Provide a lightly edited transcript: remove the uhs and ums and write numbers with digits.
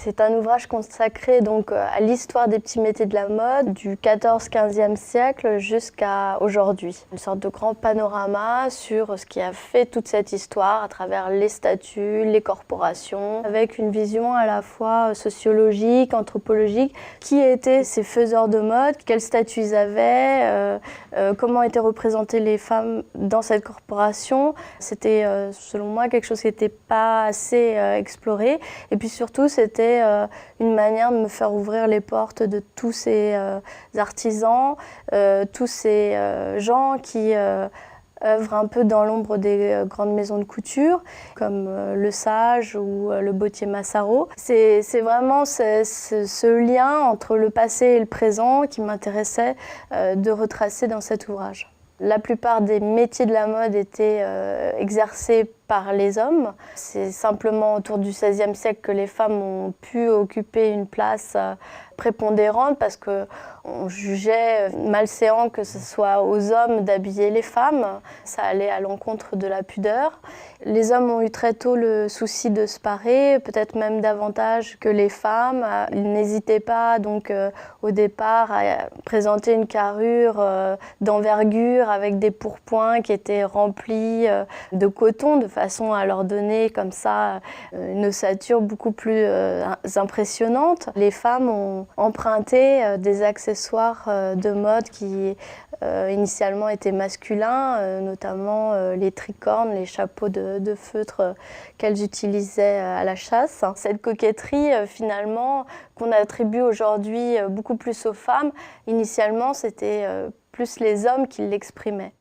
C'est un ouvrage consacré donc à l'histoire des petits métiers de la mode du 14-15e siècle jusqu'à aujourd'hui. Une sorte de grand panorama sur ce qui a fait toute cette histoire à travers les statuts, les corporations, avec une vision à la fois sociologique, anthropologique. Qui étaient ces faiseurs de mode, quel statut ils avaient, comment étaient représentées les femmes dans cette corporation. C'était selon moi quelque chose qui n'était pas assez exploré. Et puis surtout, c'était une manière de me faire ouvrir les portes de tous ces artisans, tous ces gens qui œuvrent un peu dans l'ombre des grandes maisons de couture, comme Le Sage ou le bottier Massaro. C'est vraiment ce lien entre le passé et le présent qui m'intéressait de retracer dans cet ouvrage. La plupart des métiers de la mode étaient exercés par les hommes. C'est simplement autour du XVIe siècle que les femmes ont pu occuper une place prépondérante parce qu'on jugeait malséant que ce soit aux hommes d'habiller les femmes. Ça allait à l'encontre de la pudeur. Les hommes ont eu très tôt le souci de se parer, peut-être même davantage que les femmes. Ils n'hésitaient pas donc au départ à présenter une carrure d'envergure avec des pourpoints qui étaient remplis de coton de façon à leur donner comme ça une ossature beaucoup plus impressionnante. Les femmes ont emprunté des accessoires de mode qui initialement étaient masculins, notamment les tricornes, les chapeaux de feutre qu'elles utilisaient à la chasse. Cette coquetterie, finalement, qu'on attribue aujourd'hui beaucoup plus aux femmes, initialement, c'était plus les hommes qui l'exprimaient.